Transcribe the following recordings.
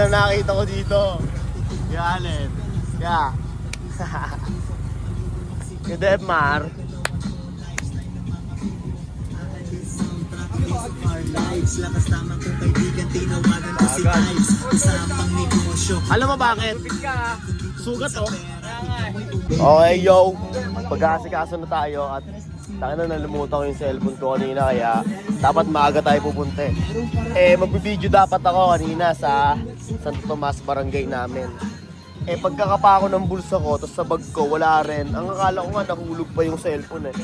na nakita ko dito. Kaya Allen. Kaya. Kaya Debmar. Alam mo bakit? Sugat oh. Okay yo, pag-aasikaso na tayo at tanga na nalimutan ko yung cellphone ko kanina kaya dapat maaga tayo pupunta. Magbibideo dapat ako kanina sa Santo Tomas barangay namin. Pagkakapa ako ng bulsa ko, tapos sa bag ko wala rin. Ang akala ko nga nahulog pa yung cellphone eh.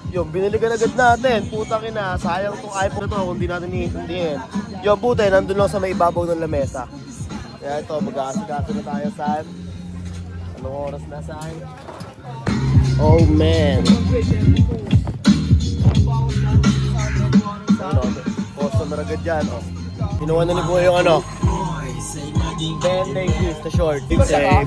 Yung biniligan agad natin, putang ina, sayang tong iPhone na to kung di natin iintindihin. Yung puta, nandun lang sa may ibabaw ng lamesa. Kaya ito, mag-aasikaso na tayo saan? Anong oras na saan? Oh man! Ano, customer agad dyan, oh. Kinuha na ni Buhay yung ano? 10 days na short. Safe.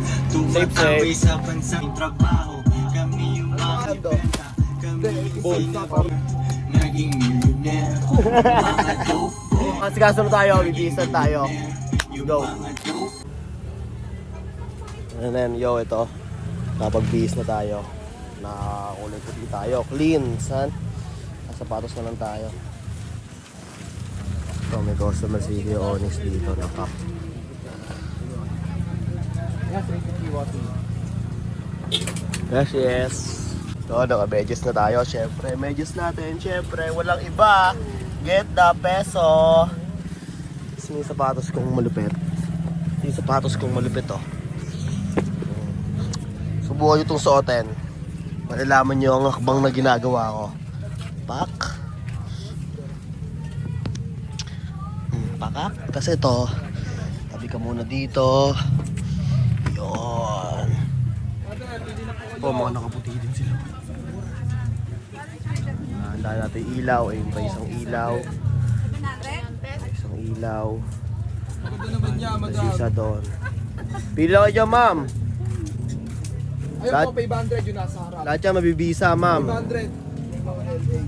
Asikaso na tayo, bibisan tayo. Go. And then, yo, ito. Nakapag-bihis na tayo. Nakakulay puti tayo. Clean, san? Sapatos na lang tayo. So, may customer si Onyx dito na cup. Yes, yes. So, naka-medyas na tayo. Siyempre, medyas natin. Siyempre, walang iba. Get the peso. Kasi yung sapatos kong malupit. Yung sapatos kong malupit, oh. Subukan nyo itong suotin. Malalaman nyo ang hakbang na ginagawa ko. Pak. Pakak. Kasi ito, tabi ka muna dito. Yun. Oh, mga nakaputi din sila. Dahil natin ilaw. Ayun pa isang ilaw. Isang ilaw. Tapos isa doon. Pili lang kayo, ma'am. Ayun po, 500 yung nasa harap. Lahat yan mabibisa, ma'am. 500. Yung mga LA.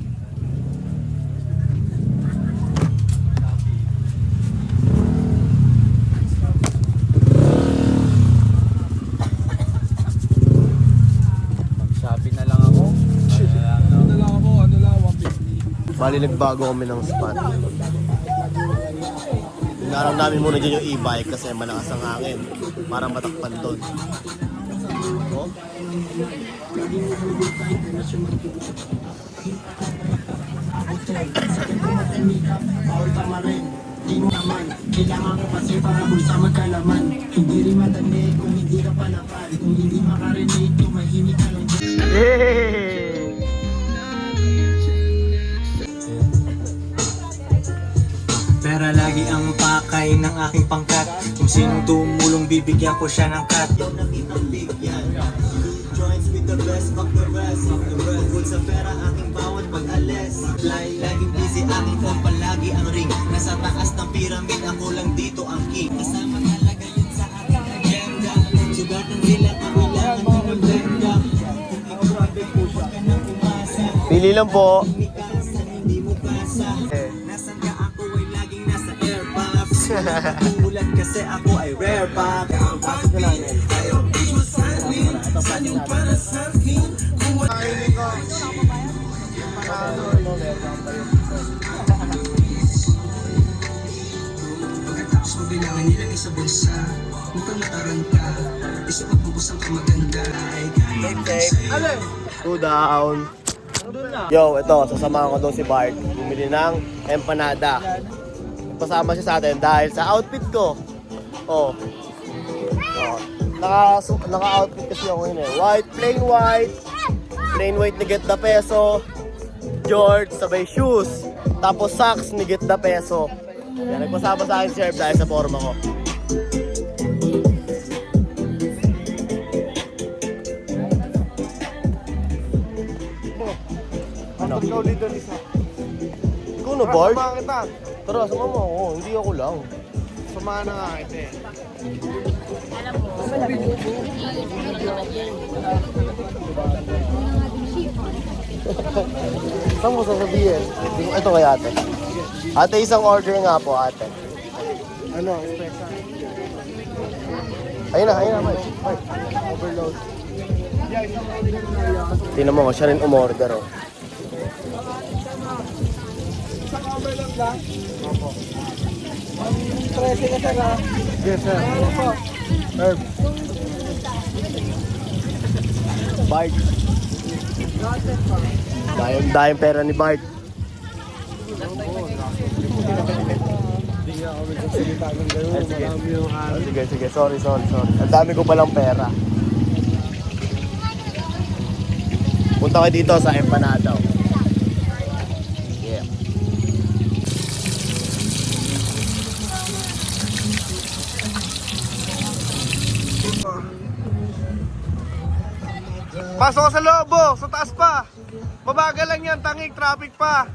Shopee na lang ako. Ano lang, 150. Bali, nagbago kami ng spot. Hinarang namin muna dyan yung e-bike kasi malakas ang hangin. Parang matakpan doon. Oh. Kailangan ko kasi para bulsa magkalaman. Hindi rin matandi kung hindi ka palapad. Kung hindi makarinig, tumahimik ka lang. Pera lagi ang pakay ng aking pangkat. Kung sinong tumulong, bibigyan ko siya ng cut. Joints with the best of the rest. Tungkol sa pera, aking bawat pag-alis. Laging busy, aking phone, palagi ang ring. Nasa taas ng pyramid, ako lang dito ang king. Kasama talaga yun sa aking agenda. Sugatan sila, kailangan ko ng blenda. Kung ikaw grabe po siya, ka nang umasa. Pili lang po. Hindi mo basa. Nasaan ka ako ay laging nasa airbox. Ulan kasi ako ay rare pop. Pasok na lang yan. Pagkatapos mo bilangan nilang isa bulsa. Mukhang nataranta. Isuot mo kusang ka maganda. Two down. Yo, ito, sasamahan ko doon si Bart. Bumili ng empanada. Pasama siya sa atin dahil sa outfit ko. Oh. Naka-outfit kasi ako yun eh. White, plain white. Plain white ni Get the Peso. George, sabay shoes. Tapos socks ni Get the Peso. Yan, nagpasama sa akin si Herb dahil sa forma ko. Ano? Ikaw dito, Lisa. Ikaw na, Bart? Samahan kita. Tara, sumama ako. Hindi ako lang. Samahan na nga kita eh. Saan mo sasabihin? Ito kay ate. Ate, isang order nga po, ate. Ano? Special. Ayun na, Mike. Overload. Tingnan mo, siya rin umorder, oh. Isang overload lang? Opo. Ang 13 ka sir ha? Yes sir. Ano po? Herb. Bart. Dahil pera ni Bart. Hindi nga ako nagsasalita ng gano'n. Ay, sige. Marami yung Oh, sige. Sorry. Ang dami ko palang pera. Punta kayo dito sa Empanada. Yeah. Pasok sa lobo, sa taas pa. Mabagal lang yan, tangik, traffic pa.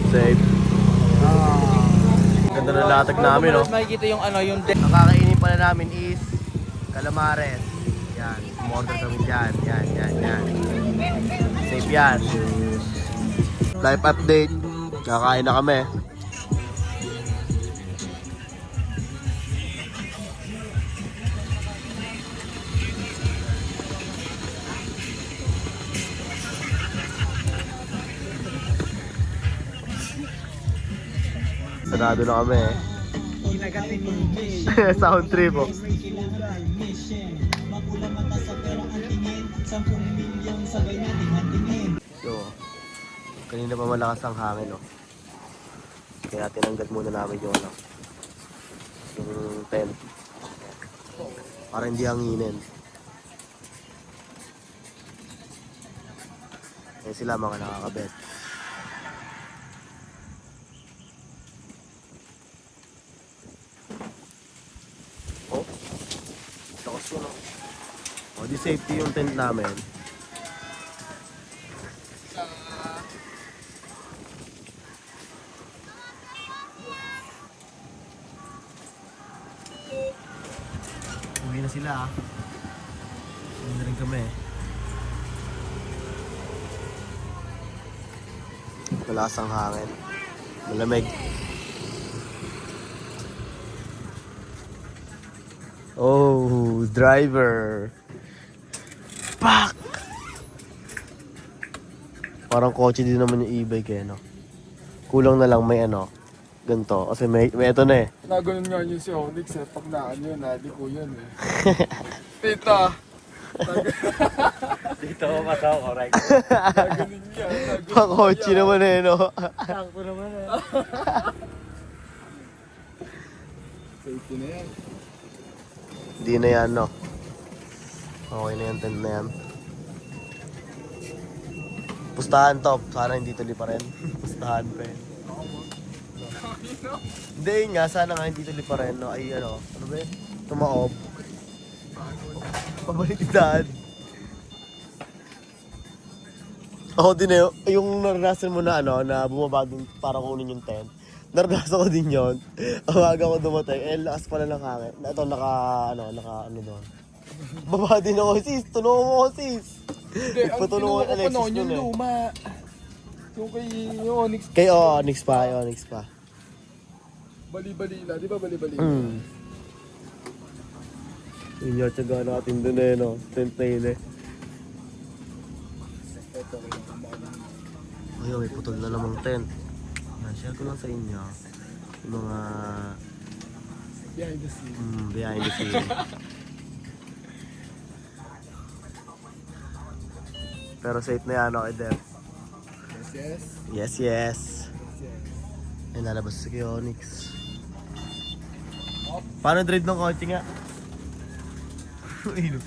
Safe. Ganda na latag namin, no? Makikita yung ano, yung Ang kakainin pala namin is calamares. Yan, umorder kami dyan. Yan. Safe yan. Live update. Kakain na kami. Sarado na kami eh. Sound trip oh. So, kanina pa malakas ang hangin oh. Kaya tinanggal muna namin yung ano, yung tent. Para hindi hanginin. Kaya sila mga nakakabet. Oh, lakas yun oh. O di safety yung tent namin. Uwi na sila ah. Uwi na rin kami. Malakas ang hangin. Malamig. Oh, driver. Pak! Parang kotse din naman yung e-bike eh, no? Kulang na lang may ano, ganito. Kasi may ito na eh. Naganon nga yun si Onyx eh. Pag naan yun, nadi ko yun eh. Tita! dito ako masok, correct. Naganon niya. Pakotse naman eh, no? Sakto naman eh. Safety na yan. Hindi na yan, no? Okay na yan, tent na yan. Pustahan to. Sana hindi tuloy pa rin. Pustahan pa yun. Hindi yun nga, sana nga hindi tuloy pa rin, no? Ay, ano ba yun? Tumaob. Pabalik yung daan. Ako din eh, yung naranasan mo na ano, na bumaba dun para kunin yung tent. Naranasan ko din yun. Umaga ko dumatay, eh lakas pala ng hangin. Ito naka ano doon. Baba din ako, sis. Tulungan mo ako, sis. Hindi, ang Patulungan kinuha ko pa Alexis noon, nun yung eh. luma. Yung kay Onyx. Kay Onyx pa. Bali-balila, di ba bali-balila? Yun yung tsaga natin dun eh, no? Tent na yun eh. Ayun, may putol na namang tent. Yan, share ko lang sa inyo. Yung mga Behind the scene. behind the scene. Pero safe na yan, okay, Def? Yes. Yes. Ay, lalabas si Onyx. Paano drive ng kotse nga? Ayun.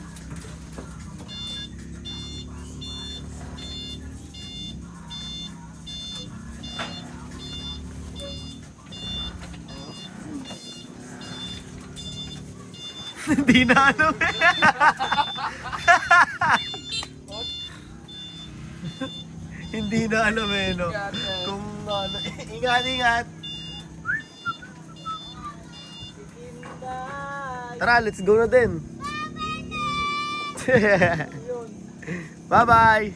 Hindi na ano Hindi na alam eh, no? Kung ano, ingat. Tara, let's go na din. Bye-bye.